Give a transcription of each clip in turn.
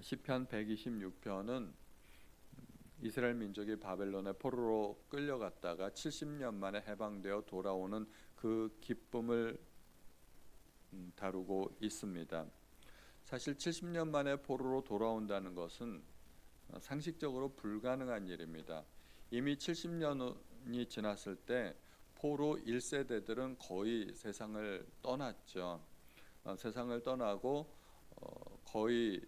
시편 126편은 이스라엘 민족이 바벨론의 포로로 끌려갔다가 70년 만에 해방되어 돌아오는 그 기쁨을 다루고 있습니다. 사실 70년 만에 포로로 돌아온다는 것은 상식적으로 불가능한 일입니다. 이미 70년이 지났을 때 포로 1세대들은 거의 세상을 떠났죠. 세상을 떠나고 거의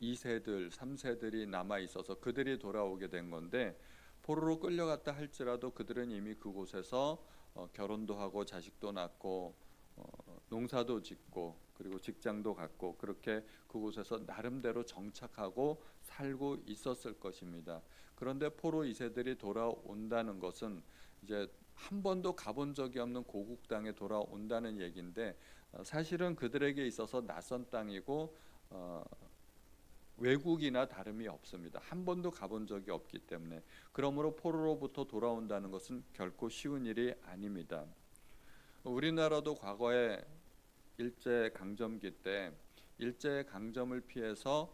2세들, 3세들이 남아 있어서 그들이 돌아오게 된 건데, 포로로 끌려갔다 할지라도 그들은 이미 그곳에서 결혼도 하고 자식도 낳고 농사도 짓고 그리고 직장도 갖고 그렇게 그곳에서 나름대로 정착하고 살고 있었을 것입니다. 그런데 포로 2세들이 돌아온다는 것은 이제 한 번도 가본 적이 없는 고국 땅에 돌아온다는 얘기인데, 사실은 그들에게 있어서 낯선 땅이고 외국이나 다름이 없습니다. 한 번도 가본 적이 없기 때문에. 그러므로 포로로부터 돌아온다는 것은 결코 쉬운 일이 아닙니다. 우리나라도 과거에 일제 강점기 때 일제 강점을 피해서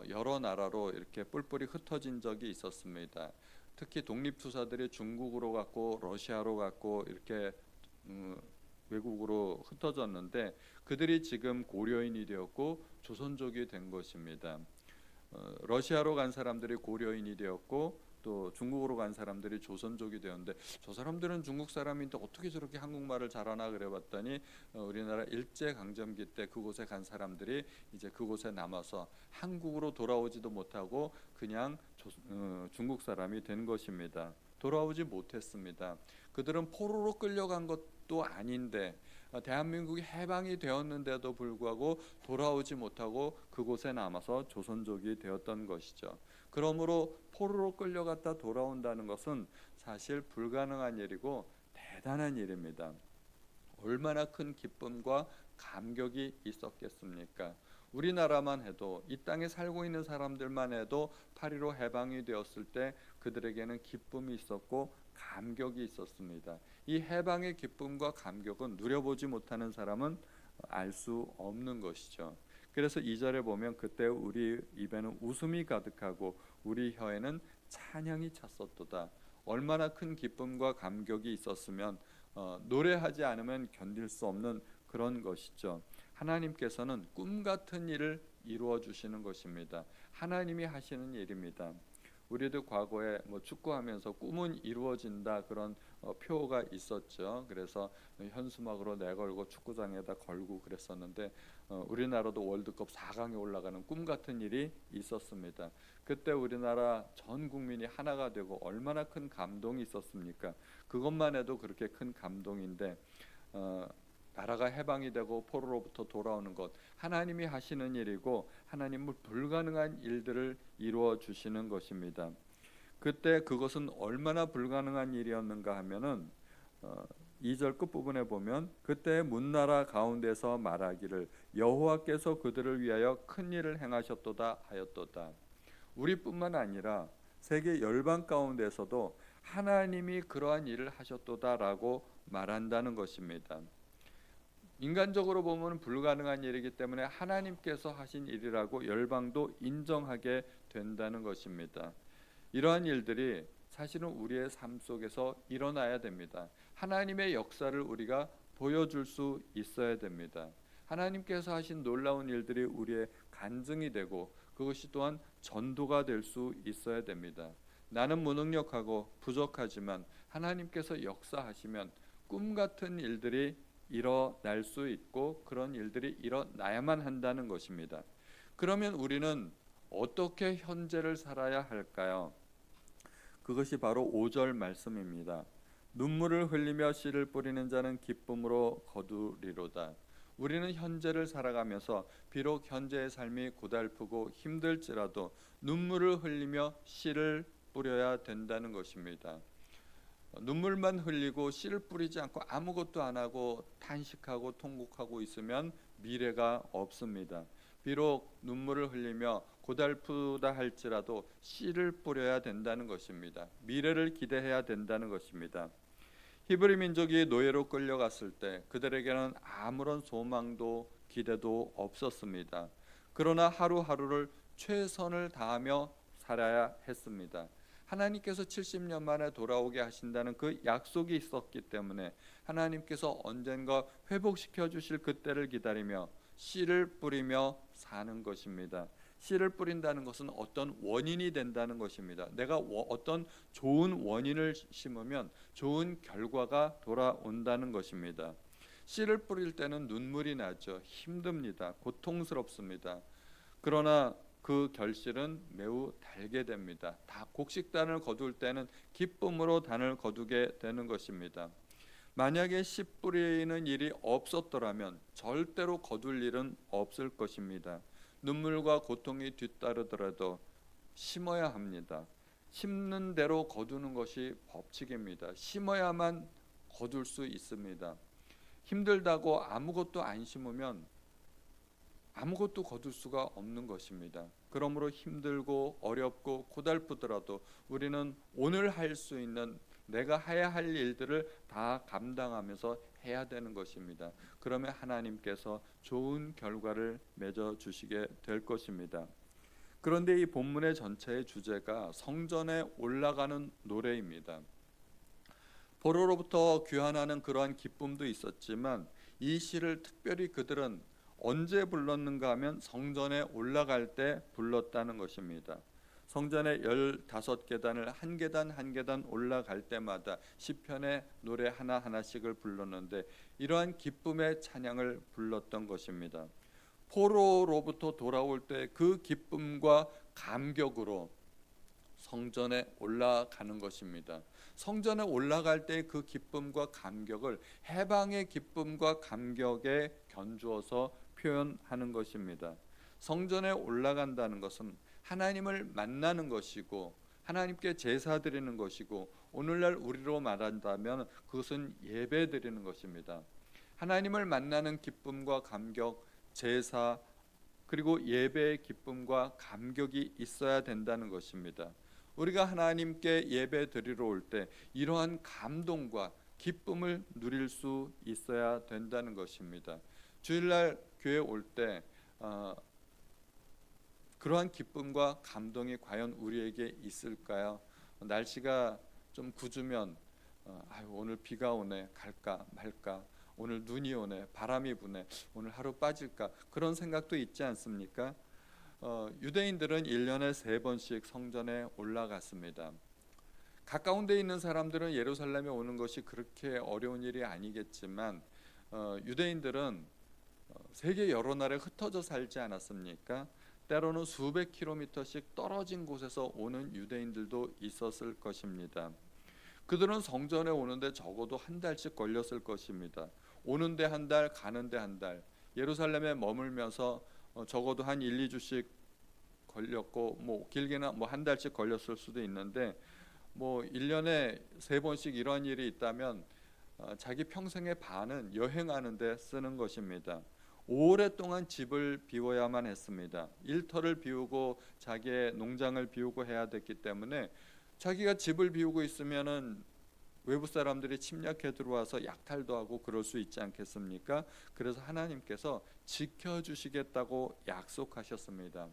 여러 나라로 이렇게 뿔뿔이 흩어진 적이 있었습니다. 특히 독립투사들이 중국으로 갔고 러시아로 갔고 이렇게 외국으로 흩어졌는데, 그들이 지금 고려인이 되었고 조선족이 된 것입니다. 러시아로 간 사람들이 고려인이 되었고 또 중국으로 간 사람들이 조선족이 되었는데, 저 사람들은 중국 사람인데 어떻게 저렇게 한국말을 잘하나 그래 봤더니 우리나라 일제 강점기 때 그곳에 간 사람들이 이제 그곳에 남아서 한국으로 돌아오지도 못하고 그냥 중국 사람이 된 것입니다. 돌아오지 못했습니다. 그들은 포로로 끌려간 것도 아닌데 대한민국이 해방이 되었는데도 불구하고 돌아오지 못하고 그곳에 남아서 조선족이 되었던 것이죠. 그러므로 포로로 끌려갔다 돌아온다는 것은 사실 불가능한 일이고 대단한 일입니다. 얼마나 큰 기쁨과 감격이 있었겠습니까? 우리나라만 해도, 이 땅에 살고 있는 사람들만 해도 8.15 해방이 되었을 때 그들에게는 기쁨이 있었고 감격이 있었습니다. 이 해방의 기쁨과 감격은 누려보지 못하는 사람은 알 수 없는 것이죠. 그래서 2절에 보면 그때 우리 입에는 웃음이 가득하고 우리 혀에는 찬양이 찼었도다. 얼마나 큰 기쁨과 감격이 있었으면 노래하지 않으면 견딜 수 없는 그런 것이죠. 하나님께서는 꿈 같은 일을 이루어 주시는 것입니다. 하나님이 하시는 일입니다. 우리도 과거에 축구하면서 꿈은 이루어진다 그런 표가 있었죠. 그래서 현수막으로 내걸고 축구장에다 걸고 그랬었는데, 우리나라도 월드컵 4강에 올라가는 꿈 같은 일이 있었습니다. 그때 우리나라 전 국민이 하나가 되고 얼마나 큰 감동이 있었습니까? 그것만 해도 그렇게 큰 감동인데, 나라가 해방이 되고 포로로부터 돌아오는 것, 하나님이 하시는 일이고 하나님은 불가능한 일들을 이루어 주시는 것입니다. 그때 그것은 얼마나 불가능한 일이었는가 하면은 2절 끝부분에 보면 그때 문나라 가운데서 말하기를 여호와께서 그들을 위하여 큰 일을 행하셨도다 하였도다. 우리뿐만 아니라 세계 열방 가운데서도 하나님이 그러한 일을 하셨도다라고 말한다는 것입니다. 인간적으로 보면 불가능한 일이기 때문에 하나님께서 하신 일이라고 열방도 인정하게 된다는 것입니다. 이러한 일들이 사실은 우리의 삶 속에서 일어나야 됩니다. 하나님의 역사를 우리가 보여줄 수 있어야 됩니다. 하나님께서 하신 놀라운 일들이 우리의 간증이 되고 그것이 또한 전도가 될 수 있어야 됩니다. 나는 무능력하고 부족하지만 하나님께서 역사하시면 꿈 같은 일들이 일어날 수 있고 그런 일들이 일어나야만 한다는 것입니다. 그러면 우리는 어떻게 현재를 살아야 할까요? 그것이 바로 5절 말씀입니다. 눈물을 흘리며 씨를 뿌리는 자는 기쁨으로 거두리로다. 우리는 현재를 살아가면서 비록 현재의 삶이 고달프고 힘들지라도 눈물을 흘리며 씨를 뿌려야 된다는 것입니다. 눈물만 흘리고 씨를 뿌리지 않고 아무것도 안 하고 탄식하고 통곡하고 있으면 미래가 없습니다. 비록 눈물을 흘리며 고달프다 할지라도 씨를 뿌려야 된다는 것입니다. 미래를 기대해야 된다는 것입니다. 히브리 민족이 노예로 끌려갔을 때 그들에게는 아무런 소망도 기대도 없었습니다. 그러나 하루하루를 최선을 다하며 살아야 했습니다. 하나님께서 70년 만에 돌아오게 하신다는 그 약속이 있었기 때문에 하나님께서 언젠가 회복시켜 주실 그때를 기다리며 씨를 뿌리며 사는 것입니다. 씨를 뿌린다는 것은 어떤 원인이 된다는 것입니다. 내가 어떤 좋은 원인을 심으면 좋은 결과가 돌아온다는 것입니다. 씨를 뿌릴 때는 눈물이 나죠. 힘듭니다. 고통스럽습니다. 그러나 그 결실은 매우 달게 됩니다. 다 곡식단을 거둘 때는 기쁨으로 단을 거두게 되는 것입니다. 만약에 씨 뿌리는 일이 없었더라면 절대로 거둘 일은 없을 것입니다. 눈물과 고통이 뒤따르더라도 심어야 합니다. 심는 대로 거두는 것이 법칙입니다. 심어야만 거둘 수 있습니다. 힘들다고 아무것도 안 심으면 아무것도 거둘 수가 없는 것입니다. 그러므로 힘들고 어렵고 고달프더라도 우리는 오늘 할 수 있는 내가 해야 할 일들을 다 감당하면서 해야 되는 것입니다. 그러면 하나님께서 좋은 결과를 맺어 주시게 될 것입니다. 그런데 이 본문의 전체의 주제가 성전에 올라가는 노래입니다. 포로로부터 귀환하는 그러한 기쁨도 있었지만 이 시를 특별히 그들은 언제 불렀는가 하면 성전에 올라갈 때 불렀다는 것입니다. 성전의 15계단을 한 계단 한 계단 올라갈 때마다 시편의 노래 하나하나씩을 불렀는데 이러한 기쁨의 찬양을 불렀던 것입니다. 포로로부터 돌아올 때 그 기쁨과 감격으로 성전에 올라가는 것입니다. 성전에 올라갈 때 그 기쁨과 감격을 해방의 기쁨과 감격에 견주어서 표현하는 것입니다. 성전에 올라간다는 것은 하나님을 만나는 것이고 하나님께 제사 드리는 것이고 오늘날 우리로 말한다면 그것은 예배 드리는 것입니다. 하나님을 만나는 기쁨과 감격, 제사 그리고 예배의 기쁨과 감격이 있어야 된다는 것입니다. 우리가 하나님께 예배 드리러 올 때 이러한 감동과 기쁨을 누릴 수 있어야 된다는 것입니다. 주일날 교회 올 때 그러한 기쁨과 감동이 과연 우리에게 있을까요? 날씨가 좀 굳으면 오늘 비가 오네 갈까 말까, 오늘 눈이 오네 바람이 부네 오늘 하루 빠질까, 그런 생각도 있지 않습니까? 유대인들은 1년에 3번씩 성전에 올라갔습니다. 가까운 데 있는 사람들은 예루살렘에 오는 것이 그렇게 어려운 일이 아니겠지만 유대인들은 세계 여러 나라에 흩어져 살지 않았습니까? 때로는 수백 킬로미터씩 떨어진 곳에서 오는 유대인들도 있었을 것입니다. 그들은 성전에 오는데 적어도 한 달씩 걸렸을 것입니다. 오는데 한 달, 가는데 한 달, 예루살렘에 머물면서 적어도 한 1, 2주씩 걸렸고 뭐 길게는 한 달씩 걸렸을 수도 있는데 1년에 3번씩 이런 일이 있다면 자기 평생의 반은 여행하는 데 쓰는 것입니다. 오랫동안 집을 비워야만 했습니다. 일터를 비우고 자기의 농장을 비우고 해야 됐기 때문에 자기가 집을 비우고 있으면은 외부 사람들이 침략해 들어와서 약탈도 하고 그럴 수 있지 않겠습니까? 그래서 하나님께서 지켜주시겠다고 약속하셨습니다.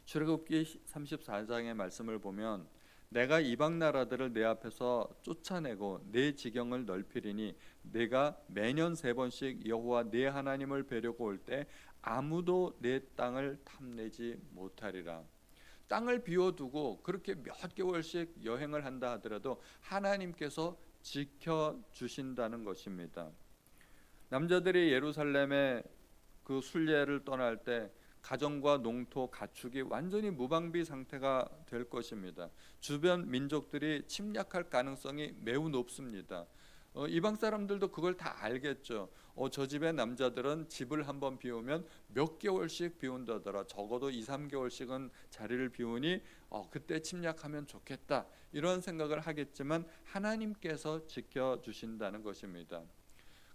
출애굽기 34장의 말씀을 보면 내가 이방 나라들을 내 앞에서 쫓아내고 내 지경을 넓히리니 내가 매년 3번씩 여호와 내 하나님을 뵈려고 올 때 아무도 내 땅을 탐내지 못하리라. 땅을 비워두고 그렇게 몇 개월씩 여행을 한다 하더라도 하나님께서 지켜주신다는 것입니다. 남자들이 예루살렘에 그 순례를 떠날 때 가정과 농토, 가축이 완전히 무방비 상태가 될 것입니다. 주변 민족들이 침략할 가능성이 매우 높습니다. 이방 사람들도 그걸 다 알겠죠. 저 집의 남자들은 집을 한번 비우면 몇 개월씩 비운다더라. 적어도 2, 3개월씩은 자리를 비우니 그때 침략하면 좋겠다. 이런 생각을 하겠지만 하나님께서 지켜주신다는 것입니다.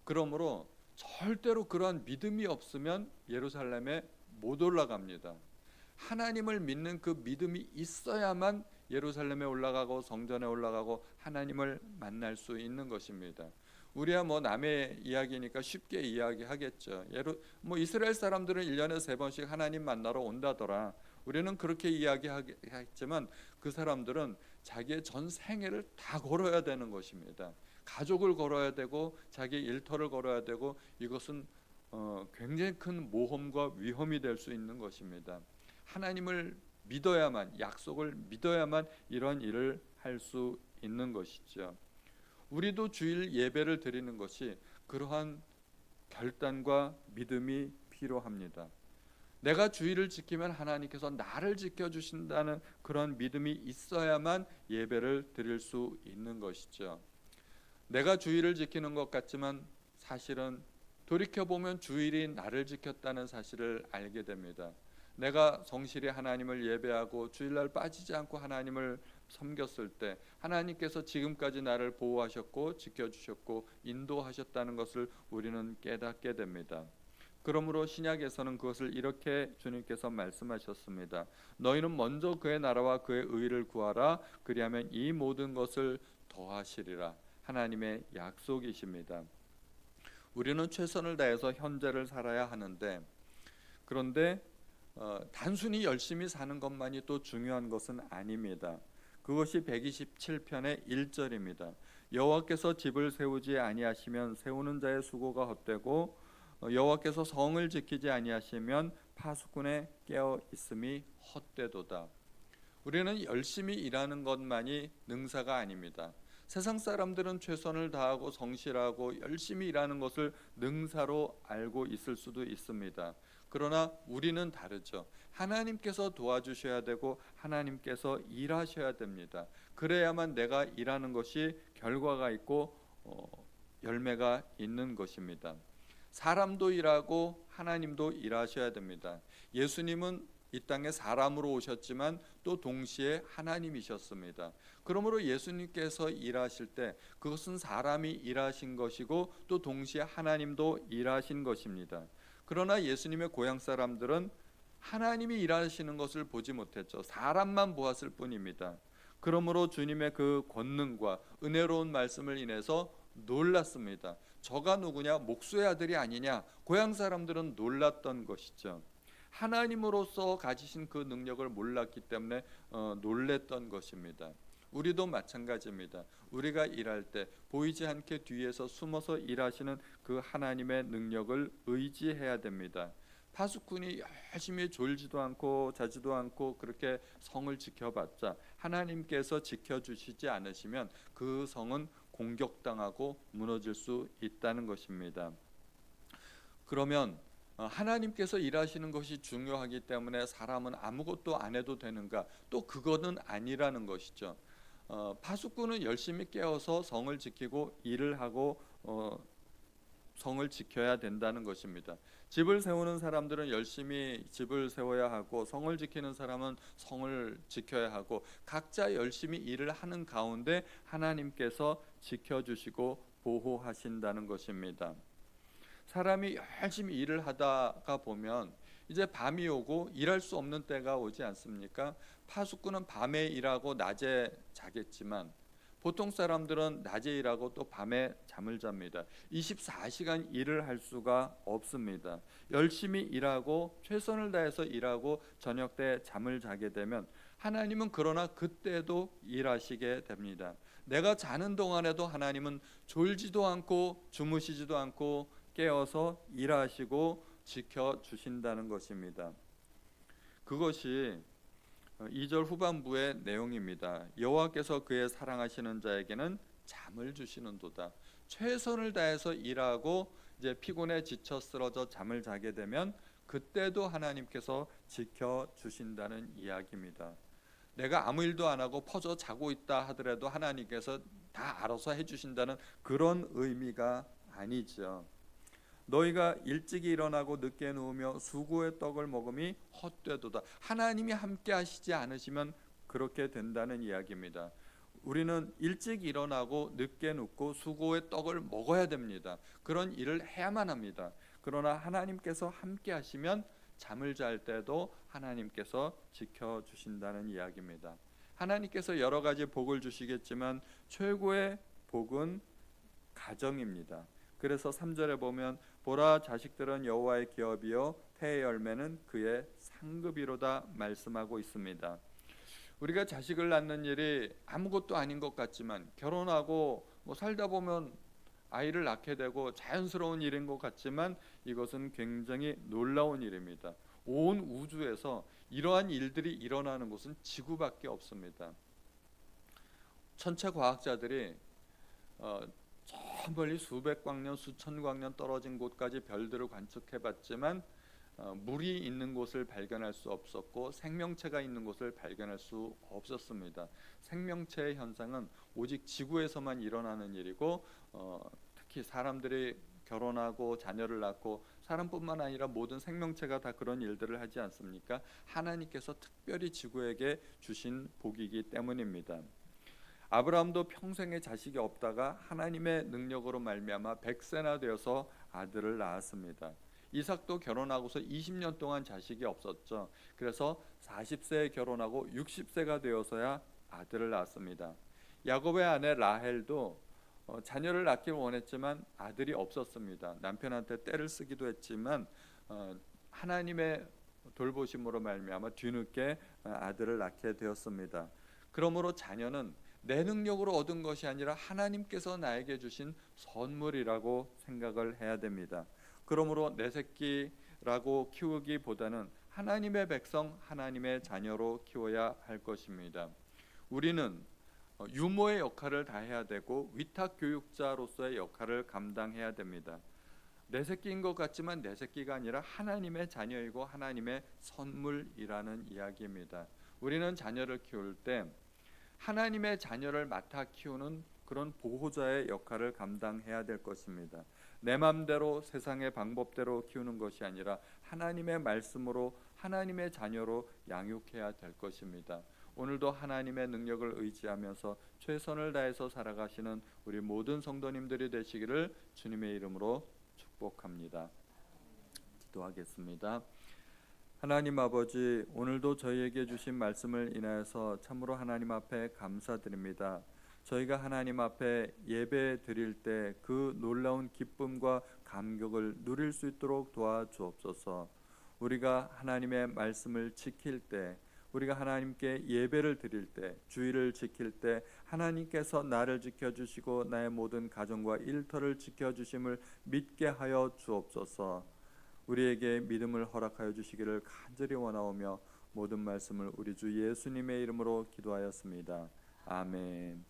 그러므로 절대로 그러한 믿음이 없으면 예루살렘에 못 올라갑니다. 하나님을 믿는 그 믿음이 있어야만 예루살렘에 올라가고 성전에 올라가고 하나님을 만날 수 있는 것입니다. 우리야 남의 이야기니까 쉽게 이야기하겠죠. 이스라엘 사람들은 1년에 3번씩 하나님 만나러 온다더라. 우리는 그렇게 이야기하겠지만 그 사람들은 자기의 전 생애를 다 걸어야 되는 것입니다. 가족을 걸어야 되고 자기 일터를 걸어야 되고 이것은 굉장히 큰 모험과 위험이 될 수 있는 것입니다. 하나님을 믿어야만, 약속을 믿어야만 이런 일을 할 수 있는 것이죠. 우리도 주일 예배를 드리는 것이 그러한 결단과 믿음이 필요합니다. 내가 주일을 지키면 하나님께서 나를 지켜주신다는 그런 믿음이 있어야만 예배를 드릴 수 있는 것이죠. 내가 주일을 지키는 것 같지만 사실은 돌이켜보면 주일이 나를 지켰다는 사실을 알게 됩니다. 내가 성실히 하나님을 예배하고 주일날 빠지지 않고 하나님을 섬겼을 때 하나님께서 지금까지 나를 보호하셨고 지켜주셨고 인도하셨다는 것을 우리는 깨닫게 됩니다. 그러므로 신약에서는 그것을 이렇게 주님께서 말씀하셨습니다. 너희는 먼저 그의 나라와 그의 의를 구하라. 그리하면 이 모든 것을 더하시리라. 하나님의 약속이십니다. 우리는 최선을 다해서 현재를 살아야 하는데, 그런데 단순히 열심히 사는 것만이 또 중요한 것은 아닙니다. 그것이 127편의 1절입니다. 여호와께서 집을 세우지 아니하시면 세우는 자의 수고가 헛되고 여호와께서 성을 지키지 아니하시면 파수꾼의 깨어 있음이 헛되도다. 우리는 열심히 일하는 것만이 능사가 아닙니다. 세상 사람들은 최선을 다하고 성실하고 열심히 일하는 것을 능사로 알고 있을 수도 있습니다. 그러나 우리는 다르죠. 하나님께서 도와주셔야 되고 하나님께서 일하셔야 됩니다. 그래야만 내가 일하는 것이 결과가 있고 열매가 있는 것입니다. 사람도 일하고 하나님도 일하셔야 됩니다. 예수님은 이 땅에 사람으로 오셨지만 또 동시에 하나님이셨습니다. 그러므로 예수님께서 일하실 때 그것은 사람이 일하신 것이고 또 동시에 하나님도 일하신 것입니다. 그러나 예수님의 고향 사람들은 하나님이 일하시는 것을 보지 못했죠. 사람만 보았을 뿐입니다. 그러므로 주님의 그 권능과 은혜로운 말씀을 인해서 놀랐습니다. 저가 누구냐? 목수의 아들이 아니냐? 고향 사람들은 놀랐던 것이죠. 하나님으로서 가지신 그 능력을 몰랐기 때문에 놀랬던 것입니다. 우리도 마찬가지입니다. 우리가 일할 때 보이지 않게 뒤에서 숨어서 일하시는 그 하나님의 능력을 의지해야 됩니다. 파수꾼이 열심히 졸지도 않고 자지도 않고 그렇게 성을 지켜봤자 하나님께서 지켜주시지 않으시면 그 성은 공격당하고 무너질 수 있다는 것입니다. 그러면 하나님께서 일하시는 것이 중요하기 때문에 사람은 아무것도 안 해도 되는가? 또 그거는 아니라는 것이죠. 파수꾼은 열심히 깨어서 성을 지키고 일을 하고 성을 지켜야 된다는 것입니다. 집을 세우는 사람들은 열심히 집을 세워야 하고 성을 지키는 사람은 성을 지켜야 하고 각자 열심히 일을 하는 가운데 하나님께서 지켜주시고 보호하신다는 것입니다. 사람이 열심히 일을 하다가 보면 이제 밤이 오고 일할 수 없는 때가 오지 않습니까? 파수꾼은 밤에 일하고 낮에 자겠지만 보통 사람들은 낮에 일하고 또 밤에 잠을 잡니다. 24시간 일을 할 수가 없습니다. 열심히 일하고 최선을 다해서 일하고 저녁 때 잠을 자게 되면 하나님은 그러나 그때도 일하시게 됩니다. 내가 자는 동안에도 하나님은 졸지도 않고 주무시지도 않고 깨어서 일하시고 지켜주신다는 것입니다. 그것이 2절 후반부의 내용입니다. 여호와께서 그의 사랑하시는 자에게는 잠을 주시는도다. 최선을 다해서 일하고 이제 피곤해 지쳐 쓰러져 잠을 자게 되면 그때도 하나님께서 지켜주신다는 이야기입니다. 내가 아무 일도 안 하고 퍼져 자고 있다 하더라도 하나님께서 다 알아서 해주신다는 그런 의미가 아니죠. 너희가 일찍이 일어나고 늦게 누우며 수고의 떡을 먹음이 헛되도다. 하나님이 함께 하시지 않으시면 그렇게 된다는 이야기입니다. 우리는 일찍 일어나고 늦게 눕고 수고의 떡을 먹어야 됩니다. 그런 일을 해야만 합니다. 그러나 하나님께서 함께 하시면 잠을 잘 때도 하나님께서 지켜주신다는 이야기입니다. 하나님께서 여러 가지 복을 주시겠지만 최고의 복은 가정입니다. 그래서 3절에 보면 보라 자식들은 여호와의 기업이요 해의 열매는 그의 상급이로다 말씀하고 있습니다. 우리가 자식을 낳는 일이 아무것도 아닌 것 같지만, 결혼하고 살다 보면 아이를 낳게 되고 자연스러운 일인 것 같지만, 이것은 굉장히 놀라운 일입니다. 온 우주에서 이러한 일들이 일어나는 곳은 지구밖에 없습니다. 천체 과학자들이 저 멀리 수백 광년 수천 광년 떨어진 곳까지 별들을 관측해봤지만 물이 있는 곳을 발견할 수 없었고 생명체가 있는 곳을 발견할 수 없었습니다. 생명체의 현상은 오직 지구에서만 일어나는 일이고, 특히 사람들이 결혼하고 자녀를 낳고, 사람뿐만 아니라 모든 생명체가 다 그런 일들을 하지 않습니까? 하나님께서 특별히 지구에게 주신 복이기 때문입니다. 아브라함도 평생에 자식이 없다가 하나님의 능력으로 말미암아 100세나 되어서 아들을 낳았습니다. 이삭도 결혼하고서 20년 동안 자식이 없었죠. 그래서 40세에 결혼하고 60세가 되어서야 아들을 낳았습니다. 야곱의 아내 라헬도 자녀를 낳기를 원했지만 아들이 없었습니다. 남편한테 떼를 쓰기도 했지만 하나님의 돌보심으로 말미암아 뒤늦게 아들을 낳게 되었습니다. 그러므로 자녀는 내 능력으로 얻은 것이 아니라 하나님께서 나에게 주신 선물이라고 생각을 해야 됩니다. 그러므로 내 새끼라고 키우기보다는 하나님의 백성, 하나님의 자녀로 키워야 할 것입니다. 우리는 유모의 역할을 다해야 되고 위탁 교육자로서의 역할을 감당해야 됩니다. 내 새끼인 것 같지만 내 새끼가 아니라 하나님의 자녀이고 하나님의 선물이라는 이야기입니다. 우리는 자녀를 키울 때 하나님의 자녀를 맡아 키우는 그런 보호자의 역할을 감당해야 될 것입니다. 내 맘대로 세상의 방법대로 키우는 것이 아니라 하나님의 말씀으로 하나님의 자녀로 양육해야 될 것입니다. 오늘도 하나님의 능력을 의지하면서 최선을 다해서 살아가시는 우리 모든 성도님들이 되시기를 주님의 이름으로 축복합니다. 기도하겠습니다. 하나님 아버지, 오늘도 저희에게 주신 말씀을 인하여서 참으로 하나님 앞에 감사드립니다. 저희가 하나님 앞에 예배 드릴 때 그 놀라운 기쁨과 감격을 누릴 수 있도록 도와주옵소서. 우리가 하나님의 말씀을 지킬 때, 우리가 하나님께 예배를 드릴 때, 주의를 지킬 때 하나님께서 나를 지켜주시고 나의 모든 가정과 일터를 지켜주심을 믿게 하여 주옵소서. 우리에게 믿음을 허락하여 주시기를 간절히 원하오며 모든 말씀을 우리 주 예수님의 이름으로 기도하였습니다. 아멘.